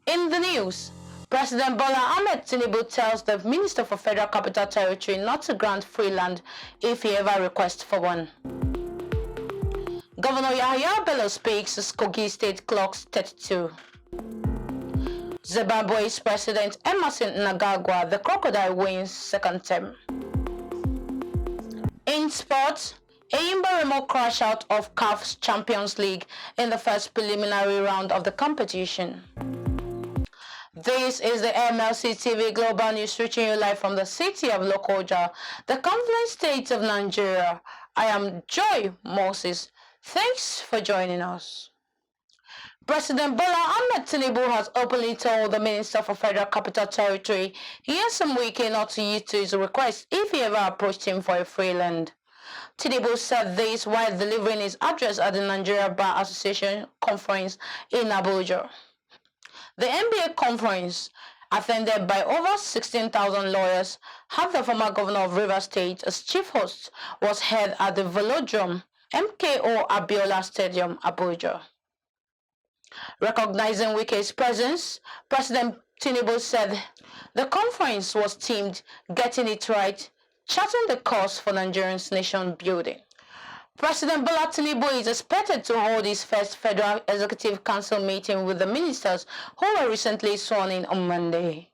In the news, President Bola Ahmed Tinubu tells the Minister for Federal Capital Territory not to grant free land if he ever requests for one. Governor Bello speaks as Kogi State clocks 32. Zimbabwe's President Emmerson Mnangagwa, the Crocodile, wins second term. In sports, Ayimba remote crash out of CAF's Champions League in the first preliminary round of the competition. This is the MLC TV Global News reaching you live from the city of Lokoja, the confluent state of Nigeria. I am Joy Moses. Thanks for joining us. President Bola Ahmed Tinubu has openly told the Minister for Federal Capital Territory Nyesom Wike not to yield to his request if he ever approached him for a free land. Tinubu said this while delivering his address at the Nigeria Bar Association conference in Abuja. The NBA conference, attended by over 16,000 lawyers, had the former governor of Rivers State as chief host, was held at the Velodrome, MKO Abiola Stadium, Abuja. Recognizing Wike's presence, President Tinubu said the conference was themed Getting It Right, charting the course for Nigerians' nation building. President Bola Tinubu is expected to hold his first Federal Executive Council meeting with the ministers who were recently sworn in on Monday.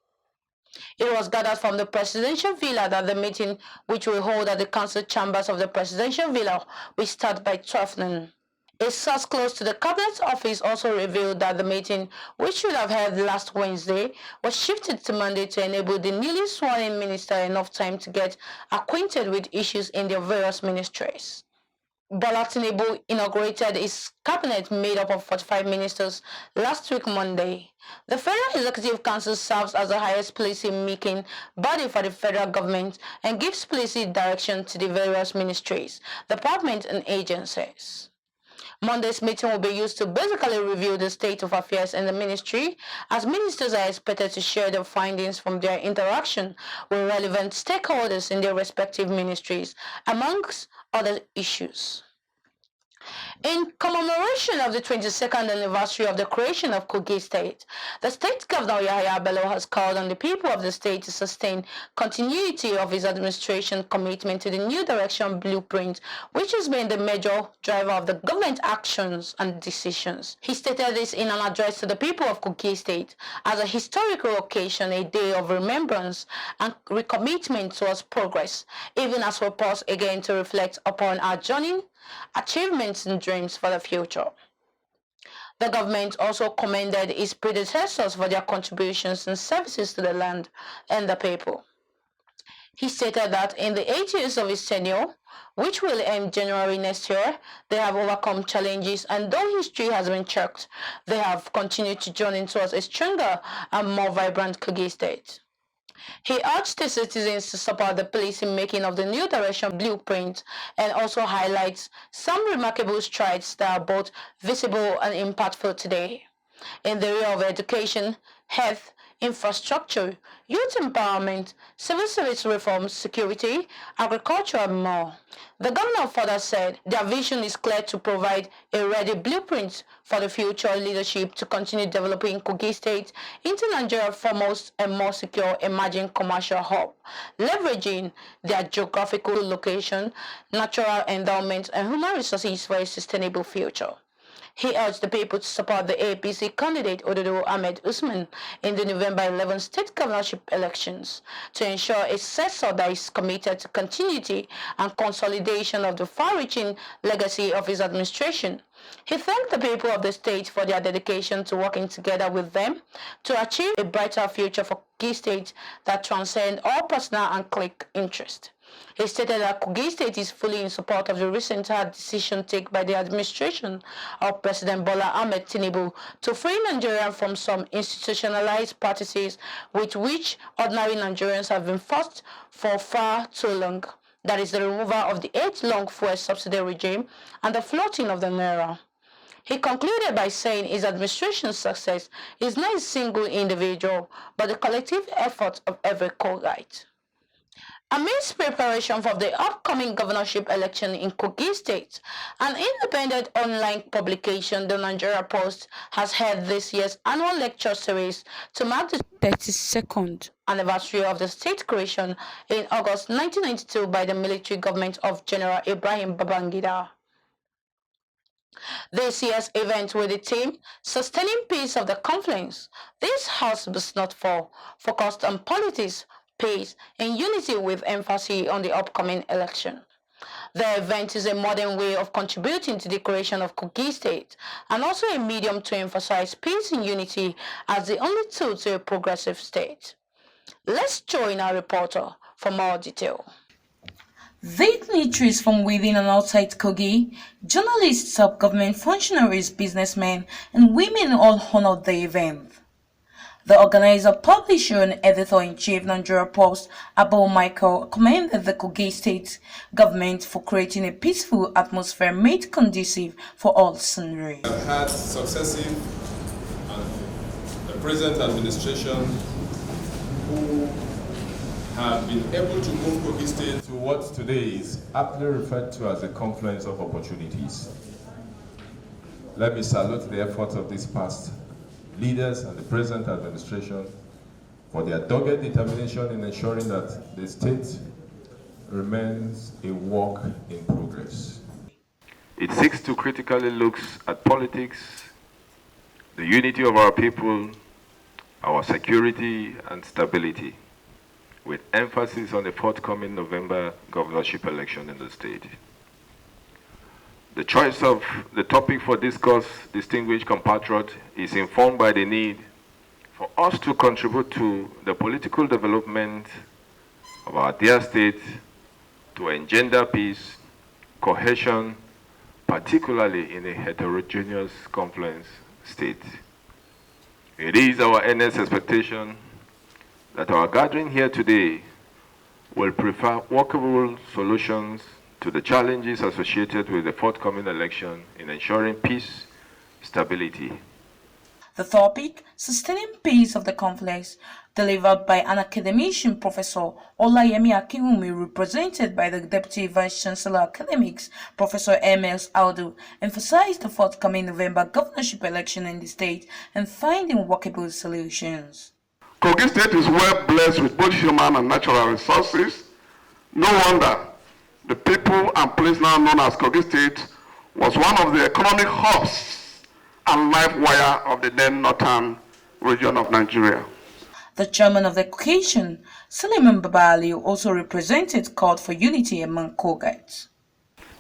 It was gathered from the presidential villa that the meeting, which will hold at the council chambers of the presidential villa, will start by 12 noon. A source close to the cabinet office also revealed that the meeting, which should have held last Wednesday, was shifted to Monday to enable the newly sworn-in minister enough time to get acquainted with issues in their various ministries. Bola Tinubu inaugurated his cabinet made up of 45 ministers last week Monday. The Federal Executive Council serves as the highest policy-making body for the federal government and gives policy direction to the various ministries, departments and agencies. Monday's meeting will be used to basically review the state of affairs in the ministry, as ministers are expected to share their findings from their interaction with relevant stakeholders in their respective ministries, amongst other issues. In commemoration of the 22nd anniversary of the creation of Kogi State, the state governor Bello has called on the people of the state to sustain continuity of his administration commitment to the new direction blueprint, which has been the major driver of the government actions and decisions. He stated this in an address to the people of Kogi State as a historical occasion, a day of remembrance and recommitment towards progress, even as we pause again to reflect upon our journey, achievements and dreams for the future. The government also commended its predecessors for their contributions and services to the land and the people. He stated that in the 8 years of his tenure, which will end January next year, they have overcome challenges, and though history has been checked, they have continued to journey towards a stronger and more vibrant Kogi State. He urged the citizens to support the policy making of the new direction blueprint and also highlights some remarkable strides that are both visible and impactful today in the area of education, health, infrastructure, youth empowerment, civil service reforms, security, agriculture, and more. The governor further said their vision is clear to provide a ready blueprint for the future leadership to continue developing Kogi State into Nigeria's foremost and more secure emerging commercial hub, leveraging their geographical location, natural endowments, and human resources for a sustainable future. He urged the people to support the APC candidate Ododo Usman in the November 11 state governorship elections to ensure a successor that is committed to continuity and consolidation of the far-reaching legacy of his administration. He thanked the people of the state for their dedication to working together with them to achieve a brighter future for Kogi State that transcends all personal and clique interest. He stated that Kogi State is fully in support of the recent hard decision taken by the administration of President Bola Ahmed Tinubu to free Nigerians from some institutionalized practices with which ordinary Nigerians have been forced for far too long. That is the removal of the age-long fuel subsidy regime and the floating of the naira. He concluded by saying his administration's success is not a single individual, but the collective effort of every Kogite. Amidst preparation for the upcoming governorship election in Kogi State, an independent online publication, the Nigeria Post, has held this year's annual lecture series to mark the 32nd anniversary of the state creation in August 1992 by the military government of General Ibrahim Babangida. This year's event with the theme Sustaining Peace of the Confluence, This House Must Not Fall, focused on politics, peace, and unity with emphasis on the upcoming election. The event is a modern way of contributing to the creation of Kogi State and also a medium to emphasize peace and unity as the only tool to a progressive state. Let's join our reporter for more detail. Dignitaries from within and outside Kogi, journalists, sub-government functionaries, businessmen, and women all honored the event. The organizer, publisher, and editor-in-chief Nigeria Post, Abel Michael, commended the Kogi State government for creating a peaceful atmosphere made conducive for all sundry. We have had successive and the present administration who have been able to move Kogi State to what today is aptly referred to as a confluence of opportunities. Let me salute the efforts of these past leaders and the present administration for their dogged determination in ensuring that the state remains a work in progress. It seeks to critically look at politics, the unity of our people, our security and stability, with emphasis on the forthcoming November governorship election in the state. The choice of the topic for discourse, distinguished compatriot, is informed by the need for us to contribute to the political development of our dear state, to engender peace, cohesion, particularly in a heterogeneous confluence state. It is our earnest expectation that our gathering here today will prefer workable solutions to the challenges associated with the forthcoming election in ensuring peace, stability. The topic, Sustaining Peace of the Conflict, delivered by an academician, Professor Olayemi Akinwumi, represented by the Deputy Vice-Chancellor Academics, Professor Audu, emphasized the forthcoming November governorship election in the state and finding workable solutions. Kogi State is well blessed with both human and natural resources. No wonder the people and place now known as Kogi State was one of the economic hubs and life wire of the then northern region of Nigeria. The chairman of the occasion, Suleiman Babali, also represented called for unity among Kogites.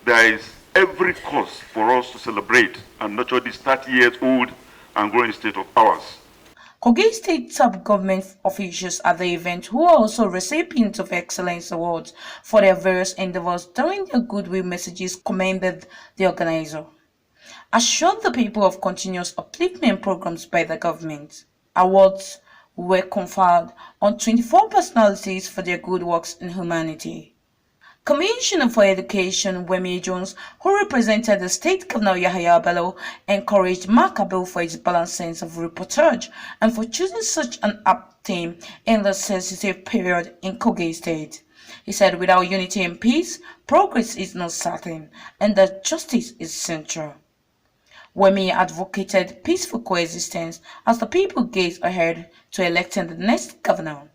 There is every cause for us to celebrate and nurture this 30 years old and growing state of ours. Kogi State sub-government officials at the event, who are also recipients of Excellence Awards for their various endeavors during their goodwill messages, commended the organizer, assured the people of continuous upliftment programs by the government. Awards were conferred on 24 personalities for their good works in humanity. Commissioner for Education Wemi Jones, who represented the State Governor Yahaya Bello, encouraged Makinde for his balanced sense of reportage and for choosing such an apt theme in the sensitive period in Kogi State. He said, without unity and peace, progress is not certain and that justice is central. Wemi advocated peaceful coexistence as the people gaze ahead to electing the next governor.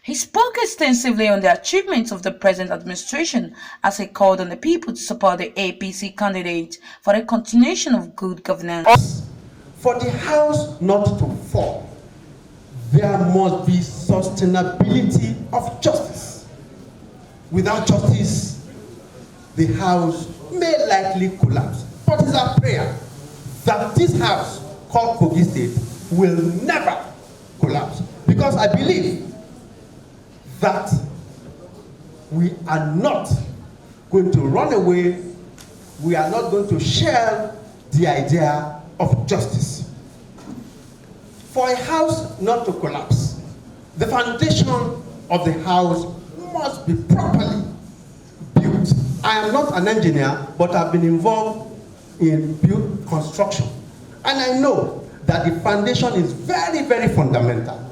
He spoke extensively on the achievements of the present administration as he called on the people to support the APC candidate for the continuation of good governance. For the house not to fall, there must be sustainability of justice. Without justice, the house may likely collapse. But it's our prayer that this house called Kogi State will never collapse. Because I believe that we are not going to run away, we are not going to share the idea of justice. For a house not to collapse, the foundation of the house must be properly built. I am not an engineer, but I've been involved in build construction. And I know that the foundation is very, very fundamental.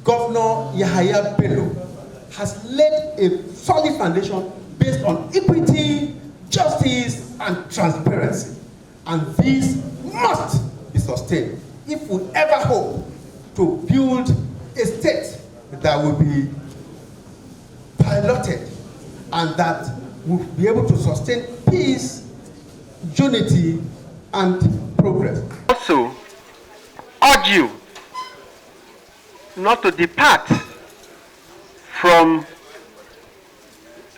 Governor Yahaya Bello has laid a solid foundation based on equity, justice, and transparency. And this must be sustained if we ever hope to build a state that will be piloted and that will be able to sustain peace, unity, and progress. Also, urge you not to depart from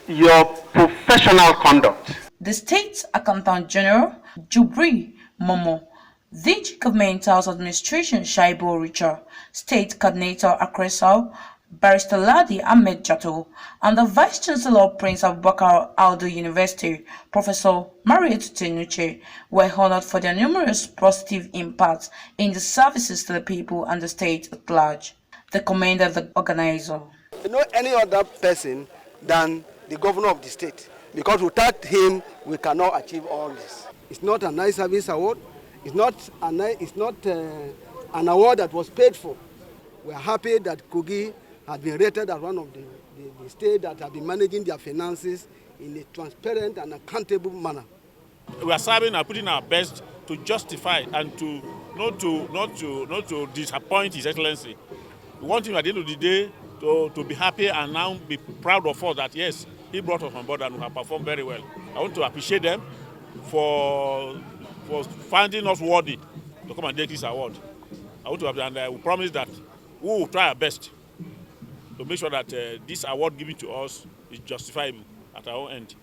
your professional conduct. The State Accountant General, Jubri Momo, the Government House Administration Shaibu Richard, State Coordinator Akresau, Barrister Ladi Ahmed Jato, and the Vice Chancellor Prince Abubakar Aldo University, Professor Mariette Tenuche, were honored for their numerous positive impacts in the services to the people and the state at large. They commended the organizer. No any other person than the governor of the state, because without him we cannot achieve all this. It's not a nice service award. It's not an award that was paid for. We are happy that Kogi has been rated as one of the states that have been managing their finances in a transparent and accountable manner. We are serving and putting our best to justify and to not to disappoint His Excellency. We want him at the end of the day to be happy and now be proud of us that yes, he brought us on board and we have performed very well. I want to appreciate them for finding us worthy to come and take this award. I want to and we promise that we will try our best to make sure that this award given to us is justifiable at our own end.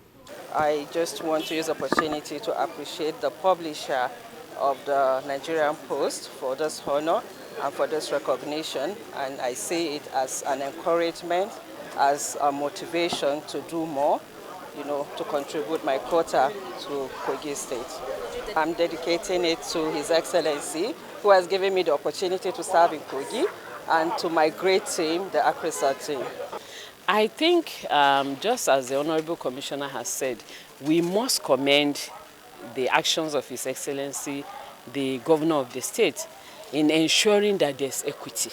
I just want to use the opportunity to appreciate the publisher of the Nigerian Post for this honor and for this recognition, and I see it as an encouragement, as a motivation to do more, to contribute my quota to Kogi State. I'm dedicating it to His Excellency, who has given me the opportunity to serve in Kogi, and to my great team, the Akresa team. I think, just as the Honorable Commissioner has said, we must commend the actions of His Excellency, the Governor of the state, in ensuring that there's equity.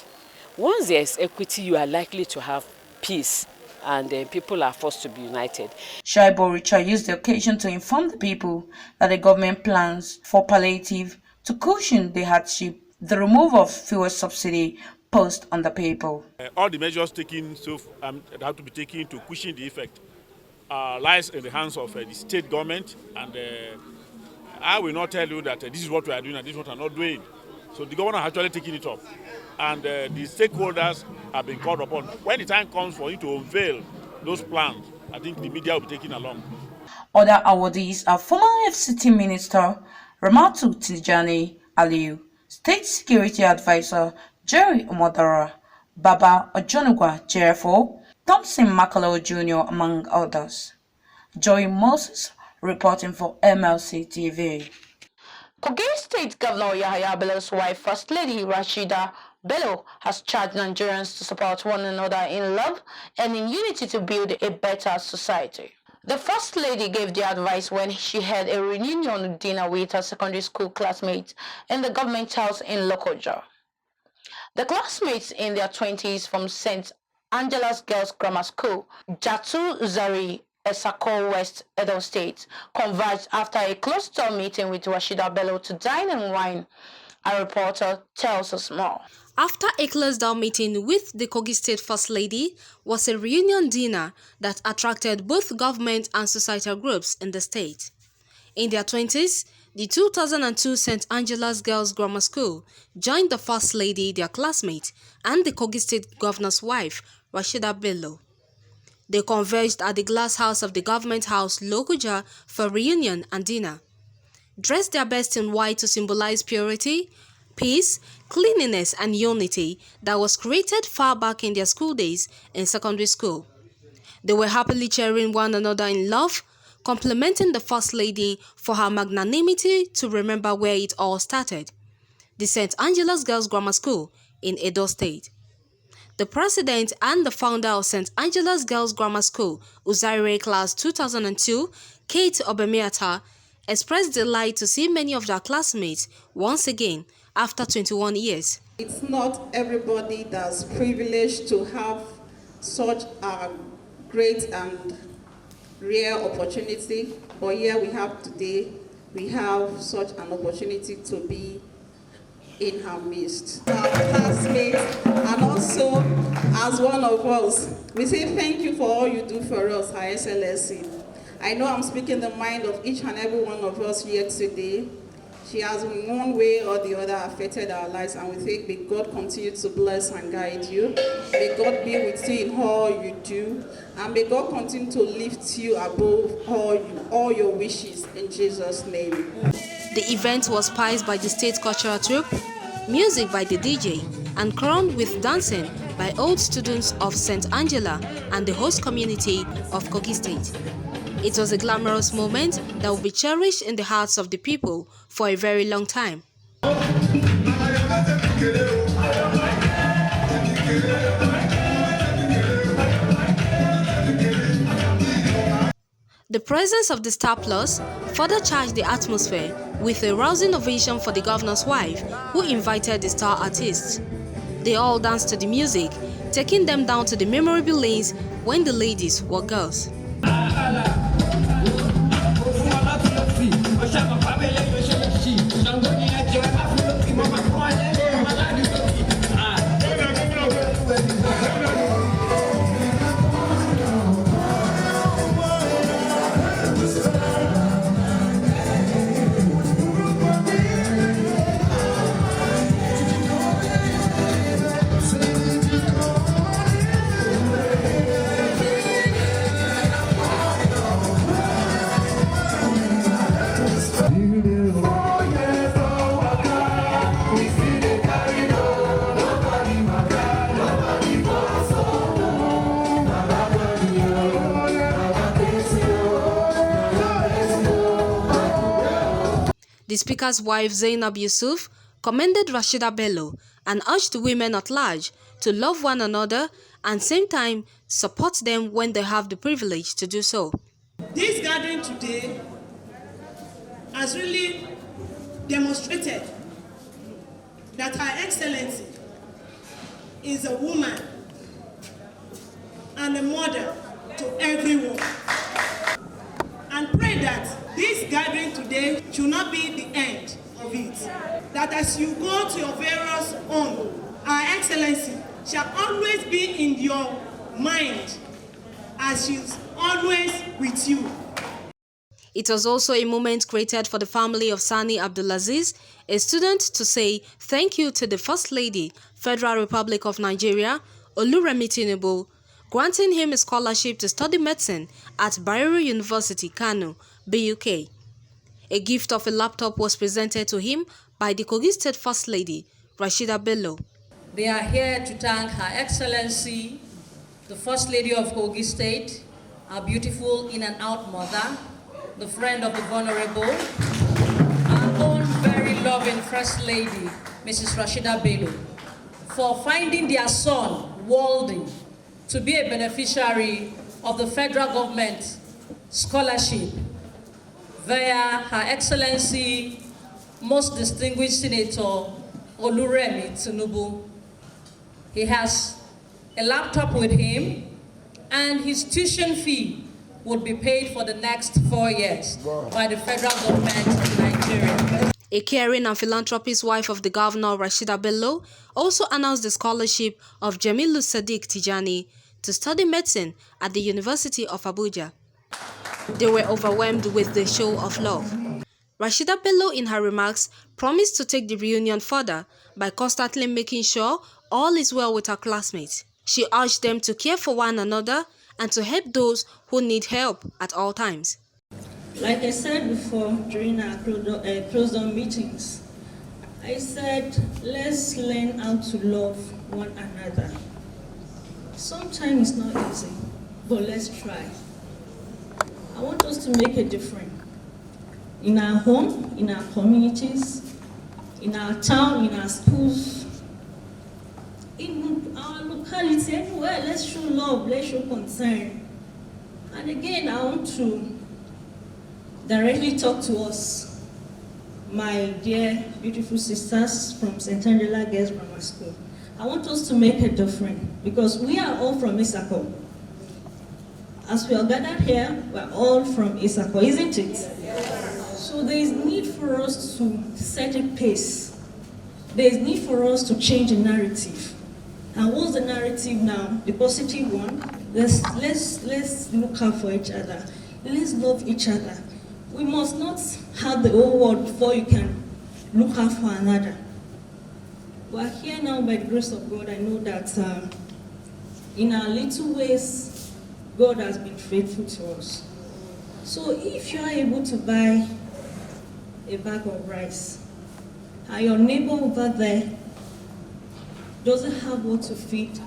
Once there's equity, you are likely to have peace, and people are forced to be united. Shaibu Richard used the occasion to inform the people that the government plans for palliative to cushion the hardship, the removal of fuel subsidy posed on the people. All the measures taken that have to be taken to cushion the effect lies in the hands of the state government, and I will not tell you that this is what we are doing and this is what we are not doing. So the governor has actually taken it up, and the stakeholders have been called upon. When the time comes for you to unveil those plans, I think the media will be taken along. Other awardees are former FCT Minister Ramatu Tijani Aliyu, State Security Advisor Jerry Omodara, Baba Ojonugwa JFO, Thompson Makalo Jr., among others. Joy Moses reporting for MLC TV. Kogi State Governor Yahaya Bello's wife, First Lady Rashida Bello, has charged Nigerians to support one another in love and in unity to build a better society. The First Lady gave the advice when she had a reunion dinner with her secondary school classmates in the government house in Lokoja. The classmates in their 20s from St. Angela's Girls Grammar School, Jatu Zari, Esako West, Edo State, converged after a closed-door meeting with Rashida Bello to dine and wine. A reporter tells us more. After a closed-door meeting with the Kogi State First Lady was a reunion dinner that attracted both government and societal groups in the state. In their 20s, the 2002 St. Angela's Girls Grammar School joined the First Lady, their classmate, and the Kogi State Governor's wife, Rashida Bello. They converged at the glass house of the government house, Lokoja, for reunion and dinner. Dressed their best in white to symbolize purity, peace, cleanliness, and unity that was created far back in their school days in secondary school. They were happily cheering one another in love, complimenting the First Lady for her magnanimity to remember where it all started, the St. Angela's Girls Grammar School in Edo State. The president and the founder of St. Angela's Girls Grammar School, Uzaire Class 2002, Kate Obemiata, expressed delight to see many of their classmates once again after 21 years. It's not everybody that's privileged to have such a great and rare opportunity, but here we have today, we have such an opportunity to be in her midst. Our classmates, and also as one of us, we say thank you for all you do for us, Her Excellency. I know I'm speaking the mind of each and every one of us here today. She has in one way or the other affected our lives, and we think may God continue to bless and guide you. May God be with you in all you do, and may God continue to lift you above all your wishes in Jesus' name. The event was spiced by the state cultural troupe, music by the DJ, and crowned with dancing by old students of St. Angela and the host community of Kogi State. It was a glamorous moment that will be cherished in the hearts of the people for a very long time. The presence of the Star Plus further charged the atmosphere with a rousing ovation for the governor's wife, who invited the star artists. They all danced to the music, taking them down to the memorable lanes when the ladies were girls. The speaker's wife, Zainab Yusuf, commended Rashida Bello and urged women at large to love one another and same time support them when they have the privilege to do so. This gathering today has really demonstrated that Her Excellency is a woman and a mother to everyone. And pray that this gathering today should not be the end of it. That as you go to your various homes, Her Excellency shall always be in your mind as she's always with you. It was also a moment created for the family of Sani Abdulaziz, a student, to say thank you to the First Lady, Federal Republic of Nigeria, Oluremi Tinubu, granting him a scholarship to study medicine at Bayero University, Kano, BUK. A gift of a laptop was presented to him by the Kogi State First Lady, Rashida Bello. They are here to thank Her Excellency, the First Lady of Kogi State, our beautiful in and out mother, the friend of the vulnerable, our own very loving First Lady, Mrs. Rashida Bello, for finding their son, Walden, to be a beneficiary of the federal government scholarship via Her Excellency, most distinguished Senator Oluremi Tinubu. He has a laptop with him, and his tuition fee would be paid for the next 4 years by the federal government of Nigeria. A caring and philanthropist wife of the governor, Rashida Bello, also announced the scholarship of Jamilu Sadiq Tijani to study medicine at the University of Abuja. They were overwhelmed with the show of love. Rashida Bello, in her remarks, promised to take the reunion further by constantly making sure all is well with her classmates. She urged them to care for one another and to help those who need help at all times. Like I said before during our closed-door meetings, I said, let's learn how to love one another. Sometimes it's not easy, but let's try. I want us to make a difference in our home, in our communities, in our town, in our schools, in our locality, anywhere. Let's show love, let's show concern. And again, I want to directly talk to us, my dear, beautiful sisters from St. Angela Girls Grammar School. I want us to make a difference because we are all from Isako. As we are gathered here, we're all from Isako, isn't it? So there is need for us to set a pace. There is need for us to change the narrative. And what's the narrative now? The positive one. Let's look out for each other. Let's love each other. We must not have the whole world before you can look out for another. We are here now by the grace of God. I know that in our little ways, God has been faithful to us. So if you are able to buy a bag of rice, and your neighbor over there doesn't have what to feed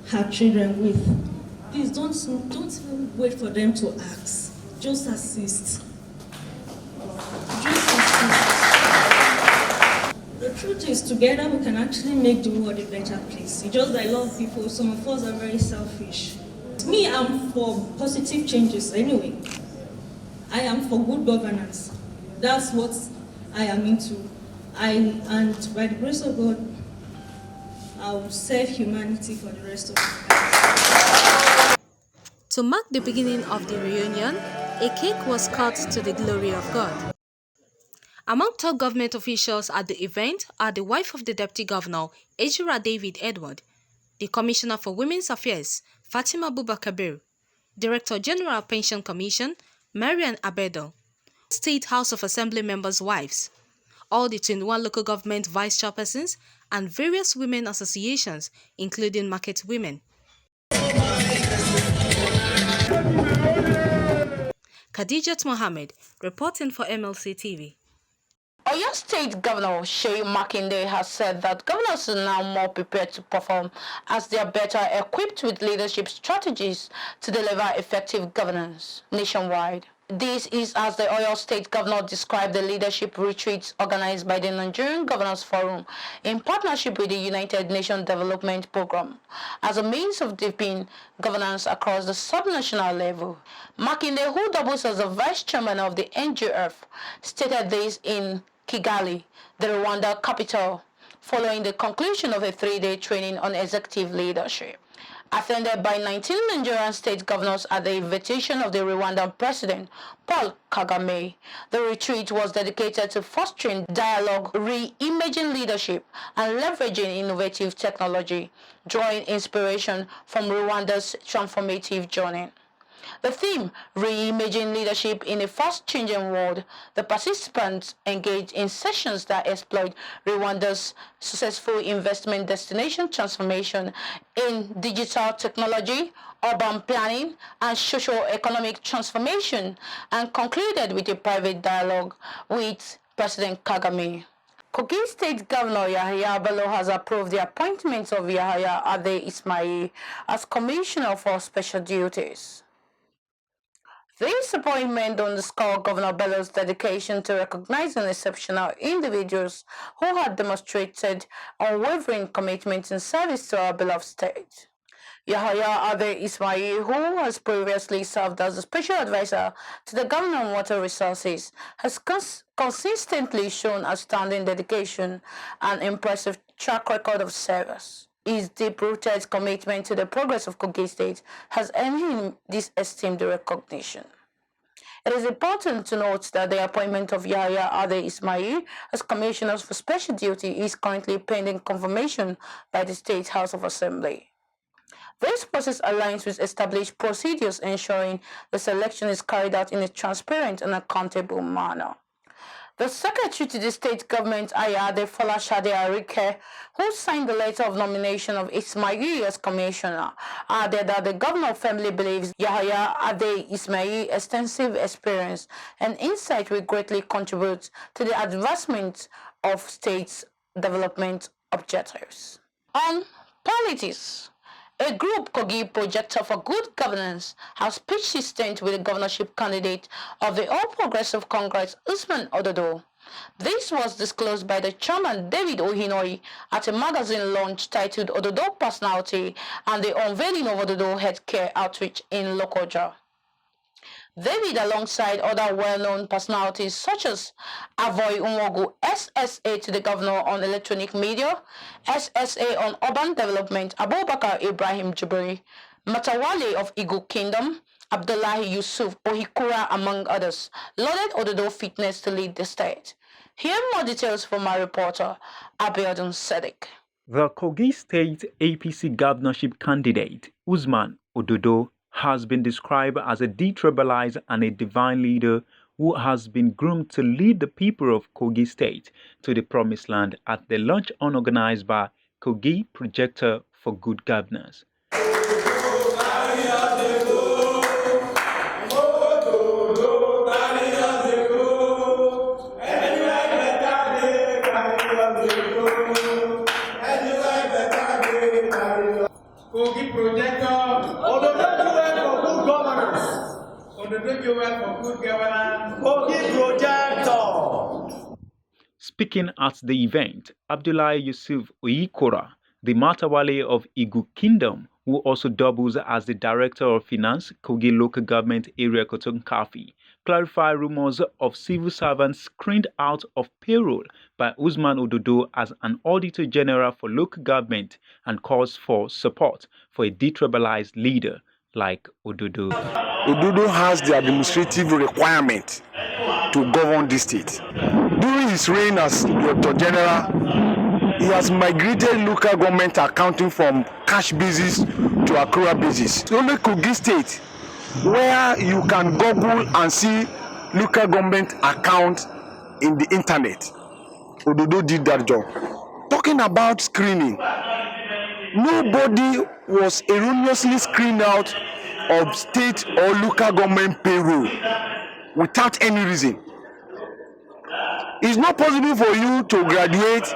her children with, please don't even wait for them to ask. Just assist. Just assist. The truth is, together we can actually make the world a better place. It's just that a lot of people, some of us are very selfish. Me, I'm for positive changes anyway. I am for good governance. That's what I am into. And by the grace of God, I will serve humanity for the rest of my life. To mark the beginning of the reunion, a cake was cut to the glory of God. Among top government officials at the event are the wife of the Deputy Governor, Ejira David Edward, the Commissioner for Women's Affairs, Fatima Bubakabir, Director General Pension Commission, Marian Abedo, State House of Assembly members' wives, all the 21 local government vice chairpersons, and various women associations, including market women. Khadijat Mohammed, reporting for MLC TV. Oyo State Governor Sheyi Makinde has said that governors are now more prepared to perform as they are better equipped with leadership strategies to deliver effective governance nationwide. This is as the Oyo State Governor described the leadership retreats organized by the Nigerian Governors Forum in partnership with the United Nations Development Programme as a means of deepening governance across the subnational level. Makinde, who doubles as the Vice Chairman of the NGF, stated this in KIGALI, the Rwanda capital, following the conclusion of a 3-day training on executive leadership. Attended by 19 Nigerian state governors at the invitation of the Rwandan President Paul Kagame, the retreat was dedicated to fostering dialogue, re-imaging leadership, and leveraging innovative technology, drawing inspiration from Rwanda's transformative journey. The theme, Reimaging Leadership in a Fast-Changing World, the participants engaged in sessions that explored Rwanda's successful investment destination transformation in digital technology, urban planning, and socio-economic transformation, and concluded with a private dialogue with President Kagame. Kogi State Governor Yahaya Bello has approved the appointment of Yahaya Ade Ismail as Commissioner for Special Duties. This appointment underscores Governor Bello's dedication to recognizing exceptional individuals who had demonstrated unwavering commitment in service to our beloved state. Yahaya Ade Ismail, who has previously served as a special advisor to the Governor on Water Resources, has consistently shown outstanding dedication and impressive track record of service. His deep-rooted commitment to the progress of Kogi State has earned him this esteemed recognition. It is important to note that the appointment of Yahaya Ade Ismail as Commissioner for Special Duty is currently pending confirmation by the State House of Assembly. This process aligns with established procedures ensuring the selection is carried out in a transparent and accountable manner. The Secretary to the State Government, Ayade Folashade Arike, who signed the letter of nomination of Ismail as Commissioner, added that the Governor firmly believes Yahaya Ade Ismail's extensive experience and insight will greatly contribute to the advancement of state's development objectives. On politics, a group, Kogi Projector for Good Governance, has pitched his tent with the governorship candidate of the All Progressive Congress, Usman Ododo. This was disclosed by the chairman, David Ohinoi, at a magazine launch titled Ododo Personality and the unveiling of Ododo Healthcare Outreach in Lokoja. David, alongside other well-known personalities such as Avoy Unwogu, SSA to the Governor on Electronic Media, SSA on Urban Development, Abubakar Ibrahim Jibri, Matawale of Igu Kingdom, Abdullahi Yusuf Ohikura, among others, lauded Ododo fitness to lead the state. Here more details from our reporter, Abiodun Sadiq. The Kogi State APC governorship candidate, Usman Ododo, has been described as a detribalized and a divine leader who has been groomed to lead the people of Kogi State to the promised land at the launch unorganized by Kogi Projector for Good Governance. Kogi Projector, Ododo do well for good governance. Ododo do well for good governance. Kogi Projector. Speaking at the event, Abdullahi Yusuf Oyikora, the Matawale of Igu Kingdom, who also doubles as the Director of Finance, Kogi Local Government Area Kotonkafi, clarified rumors of civil servants screened out of payroll by Usman Ododo as an Auditor General for local government and calls for support for a detribalized leader like Ododo. Ododo has the administrative requirement to govern the state. During his reign as Auditor General, he has migrated local government accounting from cash basis to accrual basis. It's only Kogi State where you can Google and see local government account in the internet. Ododo did that job. Talking about screening, nobody was erroneously screened out of state or local government payroll without any reason. It's not possible for you to graduate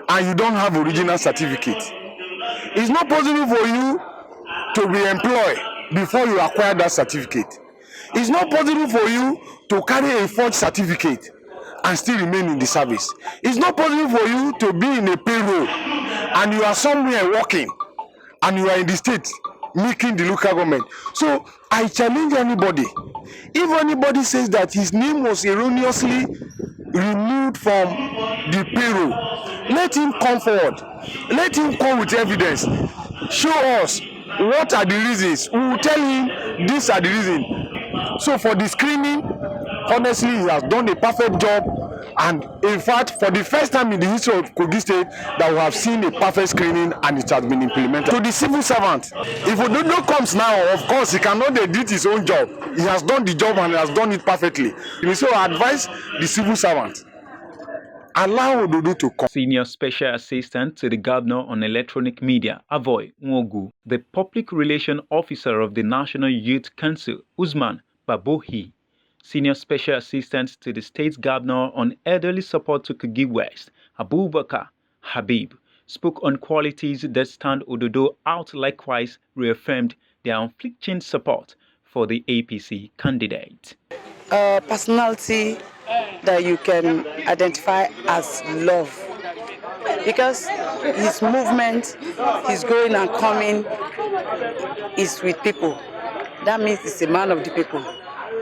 and you don't have original certificate. It's not possible for you to be employed before you acquire that certificate. It's not possible for you to carry a forged certificate and still remain in the service. It's not possible for you to be in a payroll and you are somewhere working and you are in the state making the local government. So I challenge anybody. If anybody says that his name was erroneously removed from the payroll, let him come forward. Let him come with evidence. Show us what are the reasons. We will tell him these are the reasons. So for the screening, honestly, he has done a perfect job. And in fact, for the first time in the history of Kogi State, that we have seen a perfect screening and it has been implemented. To the civil servant, if Ododo comes now, of course, he cannot edit his own job. He has done the job and he has done it perfectly. So I advise the civil servant, allow Ododo to come. Senior Special Assistant to the Governor on Electronic Media, Avoy Unwogu, the Public Relations Officer of the National Youth Council, Usman Babohi, Senior Special Assistant to the State Governor on Elderly Support to Kogi West, Abubakar Habib, spoke on qualities that stand Ododo out, likewise reaffirmed their unflinching support for the APC candidate. Personality that you can identify as love, because his movement, his going and coming is with people. That means he's a man of the people.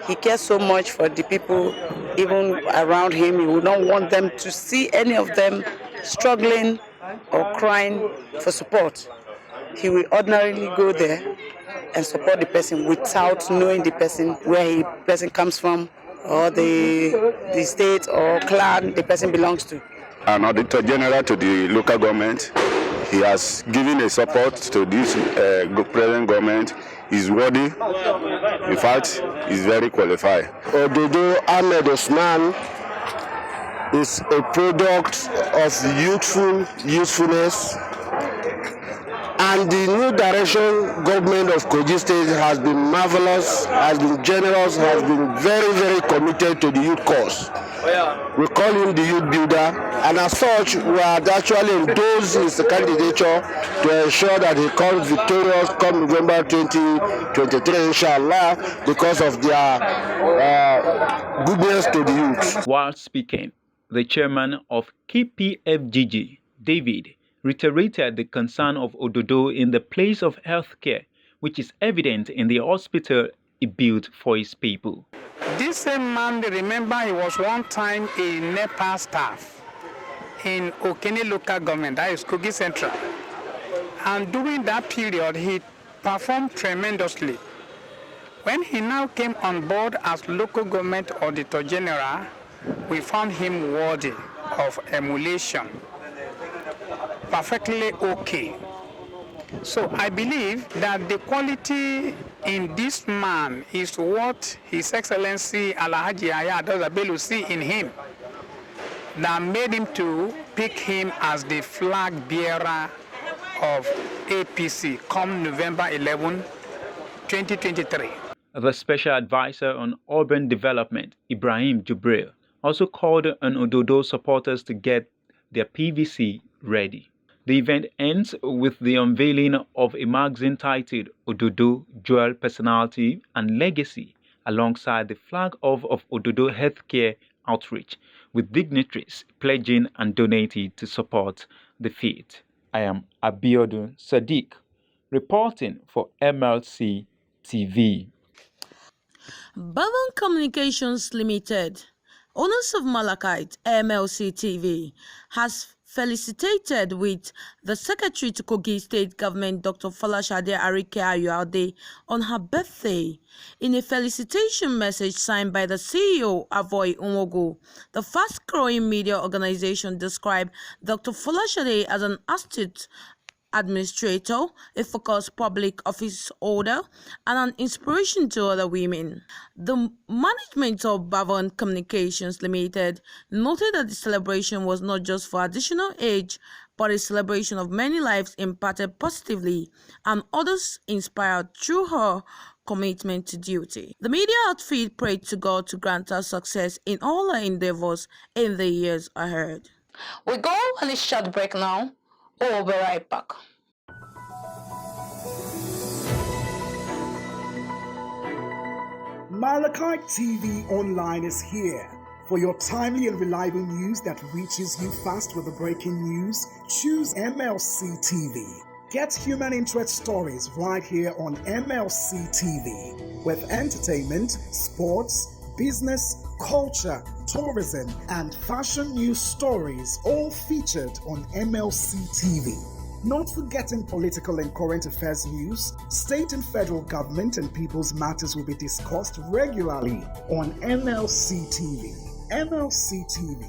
He cares so much for the people, even around him. He would not want them to see any of them struggling or crying for support. He will ordinarily go there and support the person without knowing the person, where the person comes from, or the state or clan the person belongs to. An Auditor General to the local government, he has given a support to this present government. He's worthy. In fact, he's very qualified. Ododo Ahmed Usman is a product of usefulness, and the new direction government of Kogi State has been marvelous, has been generous, has been very, very committed to the youth cause. We call him the youth builder, and as such, we are actually endorsed his candidature to ensure that he comes victorious come November 2023, inshallah, because of their goodness to the youth. While speaking, the chairman of KPFGG, David, reiterated the concern of Ododo in the place of healthcare, which is evident in the hospital he built for his people. This same man, remember, he was one time a NEPA staff in Okene local government, that is Kogi Central. And during that period, he performed tremendously. When he now came on board as local government auditor general, we found him worthy of emulation. Perfectly okay. So I believe that the quality in this man is what His Excellency Alhaji Aya Bello see in him that made him to pick him as the flag bearer of APC come November 11, 2023. The Special Advisor on Urban Development, Ibrahim Jubril, also called on Ododo supporters to get their PVC ready. The event ends with the unveiling of a magazine titled Ododo, Jewel, Personality and Legacy, alongside the flag of Ododo Healthcare Outreach, with dignitaries pledging and donating to support the feat. I am Abiodun Sadiq, reporting for MLC TV. Bello Communications Limited, owners of Malachite MLC TV, has felicitated with the Secretary to Kogi State Government, Dr. Folashade Arike Ayoade, on her birthday. In a felicitation message signed by the CEO, Avoy Umogo, the fast-growing media organization described Dr. Folashade as an astute administrator, a focused public office holder, and an inspiration to other women. The management of Bello Communications Limited noted that the celebration was not just for additional age, but a celebration of many lives impacted positively and others inspired through her commitment to duty. The media outfit prayed to God to grant her success in all her endeavors in the years ahead. We go on a short break now. We'll be right back. Malachite TV Online is here. For your timely and reliable news that reaches you fast with the breaking news, choose MLC TV. Get human interest stories right here on MLC TV with entertainment, sports, business, culture, tourism, and fashion news stories all featured on MLC TV. Not forgetting political and current affairs news, state and federal government and people's matters will be discussed regularly on MLC TV. MLC TV,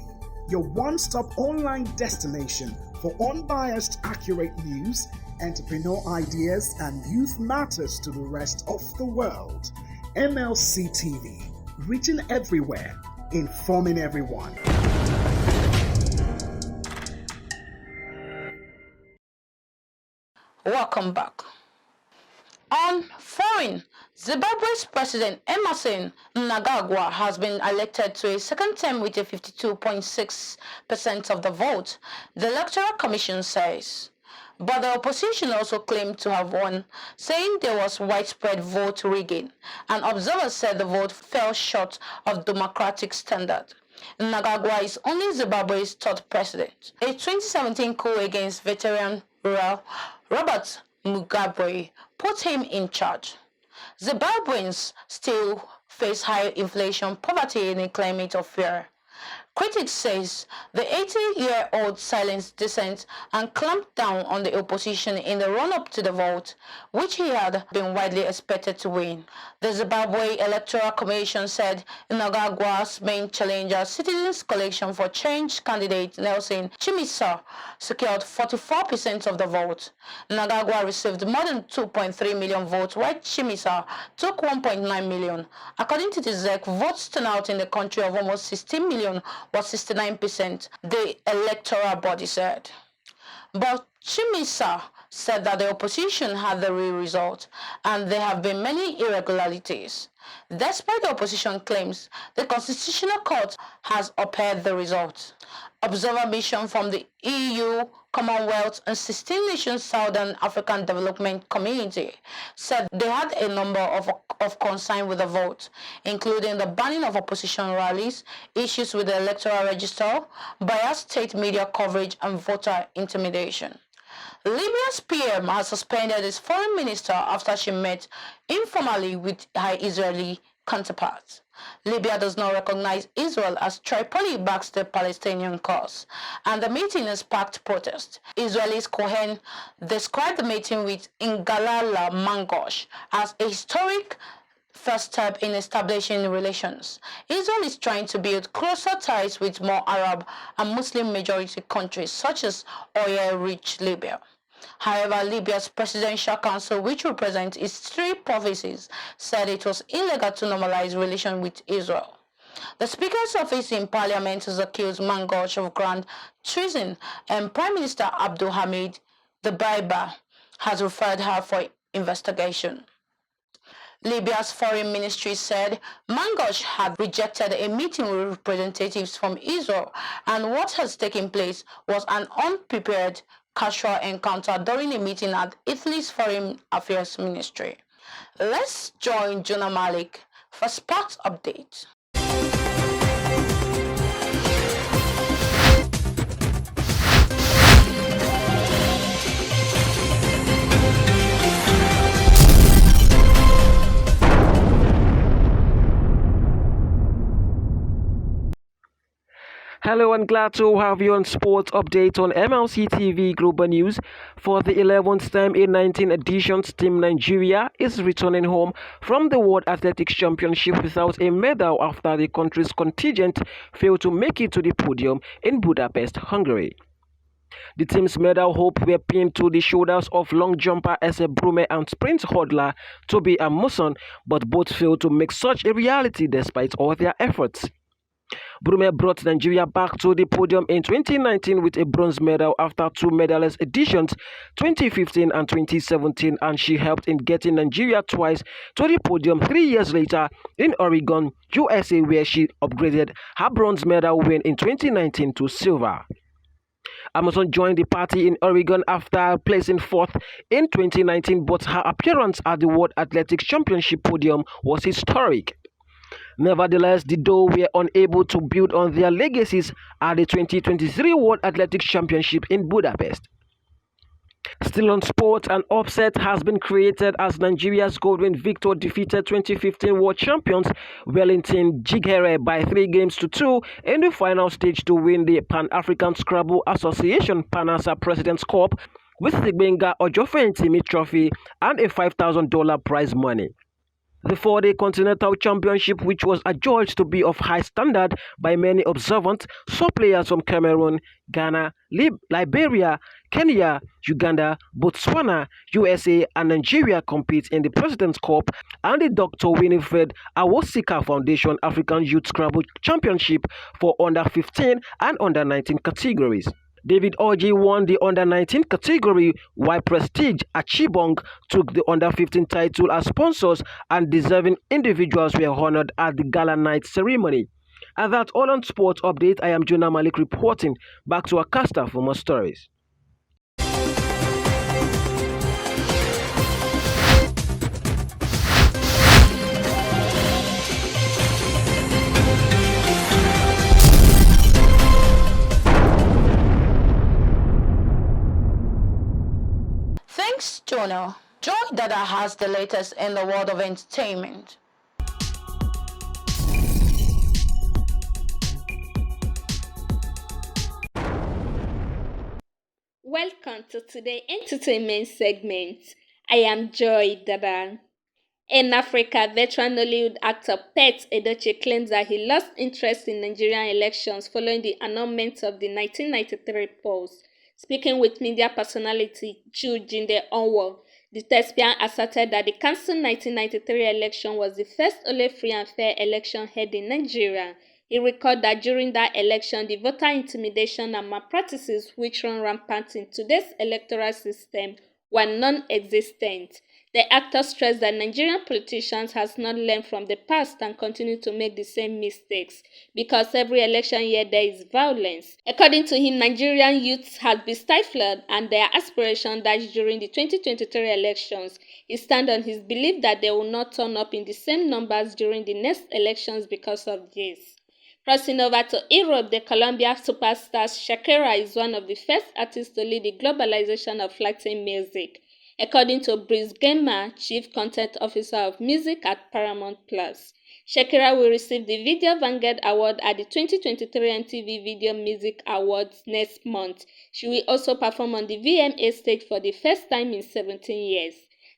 your one-stop online destination for unbiased, accurate news, entrepreneur ideas, and youth matters to the rest of the world. MLC TV, reaching everywhere, informing everyone. Welcome back. On foreign, Zimbabwe's President Emmerson Mnangagwa has been elected to a second term with a 52.6% of the vote, the Electoral Commission says. But the opposition also claimed to have won, saying there was widespread vote rigging, and observers said the vote fell short of democratic standard. Mnangagwa is only Zimbabwe's third president. A 2017 coup against veteran ruler Robert Mugabe put him in charge. Zimbabweans still face high inflation, poverty, and a climate of fear. Critics says the 80-year-old silenced dissent and clamped down on the opposition in the run-up to the vote, which he had been widely expected to win. The Zimbabwe Electoral Commission said Mnangagwa's main challenger, Citizens Coalition for Change candidate Nelson Chamisa, secured 44% of the vote. Mnangagwa received more than 2.3 million votes, while Chamisa took 1.9 million. According to the ZEC, votes turnout in the country of almost 16 million was 69%, the electoral body said. But Chamisa said that the opposition had the real result and there have been many irregularities. Despite the opposition claims, the Constitutional Court has upheld the result. Observer mission from the EU, Commonwealth, and 16 nations Southern African Development Community said they had a number of concerns with the vote, including the banning of opposition rallies, issues with the electoral register, biased state media coverage, and voter intimidation. Libya's PM has suspended his foreign minister after she met informally with her Israeli counterparts. Libya does not recognize Israel as Tripoli backs the Palestinian cause, and the meeting has sparked protest. Israelis Cohen described the meeting with Ngalala Mangosh as a historic first step in establishing relations. Israel is trying to build closer ties with more Arab and Muslim majority countries such as oil-rich Libya. However, Libya's Presidential Council, which represents its 3 provinces, said it was illegal to normalize relations with Israel. The Speaker's office in Parliament has accused Mangosh of grand treason, and Prime Minister Abdul Hamid Dbeiba has referred her for investigation. Libya's foreign ministry said Mangosh had rejected a meeting with representatives from Israel, and what has taken place was an unprepared casual encounter during a meeting at Italy's Foreign Affairs Ministry. Let's join Jonah Malik for Sports Update. Hello and glad to have you on Sports Update on MLC TV Global News. For the 11th time in 19 editions, Team Nigeria is returning home from the World Athletics Championship without a medal after the country's contingent failed to make it to the podium in Budapest, Hungary. The team's medal hope were pinned to the shoulders of long jumper Ese Brume and sprint hurdler Toby Emmerson, but both failed to make such a reality despite all their efforts. Brume brought Nigeria back to the podium in 2019 with a bronze medal after 2 medalist editions, 2015 and 2017, and she helped in getting Nigeria twice to the podium 3 years later in Oregon, USA, where she upgraded her bronze medal win in 2019 to silver. Emmerson joined the party in Oregon after placing 4th in 2019, but her appearance at the World Athletics Championship podium was historic. Nevertheless, the duo were unable to build on their legacies at the 2023 World Athletics Championship in Budapest. Still on sport, an upset has been created as Nigeria's Goldwyn Victor defeated 2015 world champions Wellington Jighere by 3-2 in the final stage to win the Pan-African Scrabble Association Panasa President's Cup with the Gbenga Ojofentimi Trophy and a $5,000 prize money. The 4-day Continental Championship, which was adjudged to be of high standard by many observants, saw players from Cameroon, Ghana, Liberia, Kenya, Uganda, Botswana, USA, and Nigeria compete in the President's Cup and the Dr. Winifred Awosika Foundation African Youth Scrabble Championship for under 15 and under 19 categories. David Orji won the under-19 category, while Prestige Achibong took the under-15 title as sponsors, and deserving individuals were honored at the gala night ceremony. And that's all on Sports Update. I am Jonah Malik reporting. Back to Akasta for more stories. Thanks, Jonah. Joy Dada has the latest in the world of entertainment. Welcome to today's entertainment segment. I am Joy Dada. In Africa, veteran Nollywood actor Pet Edochie claims that he lost interest in Nigerian elections following the annulment of the 1993 polls. Speaking with media personality Chu Jinde Onwo, the thespian asserted that the cancelled 1993 election was the first only free and fair election held in Nigeria. He recalled that during that election, the voter intimidation and malpractices which run rampant in today's electoral system were non-existent. The actor stressed that Nigerian politicians has not learned from the past and continue to make the same mistakes because every election year there is violence. According to him, Nigerian youths had been stifled and their aspiration dashed during the 2023 elections. He stands on his belief that they will not turn up in the same numbers during the next elections because of this. Crossing over to Europe, the Colombian superstar Shakira is one of the first artists to lead the globalization of Latin music, according to Brice Gemma, Chief Content Officer of Music at Paramount+. Shakira will receive the Video Vanguard Award at the 2023 MTV Video Music Awards next month. She will also perform on the VMA stage for the first time in 17 years.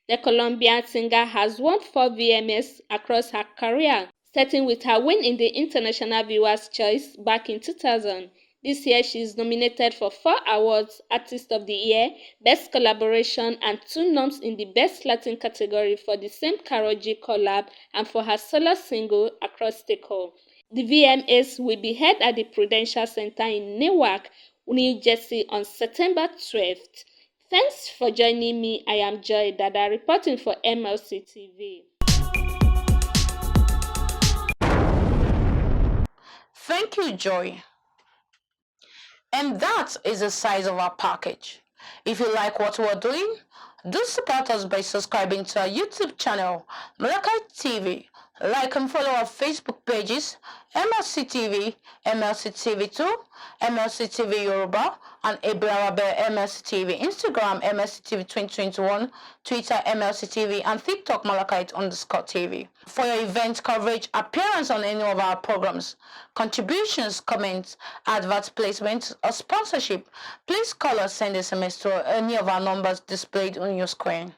The Colombian singer has won 4 VMAs across her career, starting with her win in the International Viewers' Choice back in 2000. This year, she is nominated for 4 awards: Artist of the Year, Best Collaboration, and 2 noms in the Best Latin category for the same Karol G collab and for her solo single, Across the Call. The VMAs will be held at the Prudential Center in Newark, New Jersey on September 12th. Thanks for joining me. I am Joy Dada, reporting for MLC TV. Thank you, Joy. And that is the size of our package. If you like what we're doing, do support us by subscribing to our YouTube channel, MLC TV. Like and follow our Facebook pages, MLC TV, MLC TV2, MLC TV Yoruba, and Ebirabe MLC TV, Instagram MLC TV 2021, Twitter MLC TV, and TikTok Malachite_TV. For your event coverage, appearance on any of our programs, contributions, comments, advert placements, or sponsorship, please call or send SMS to any of our numbers displayed on your screen.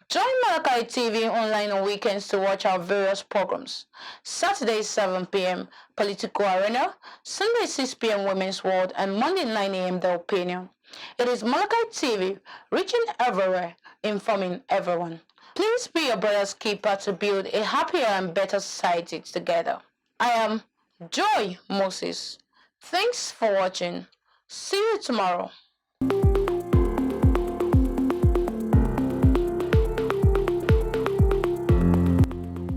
Join MLC TV online on weekends to watch our various programs. Saturday 7 p.m. Political Arena, Sunday 6 p.m. Women's World, and Monday 9 a.m. The Opinion. It is MLC TV, reaching everywhere, informing everyone. Please be your brother's keeper to build a happier and better society together. I am Joy Moses. Thanks for watching. See you tomorrow.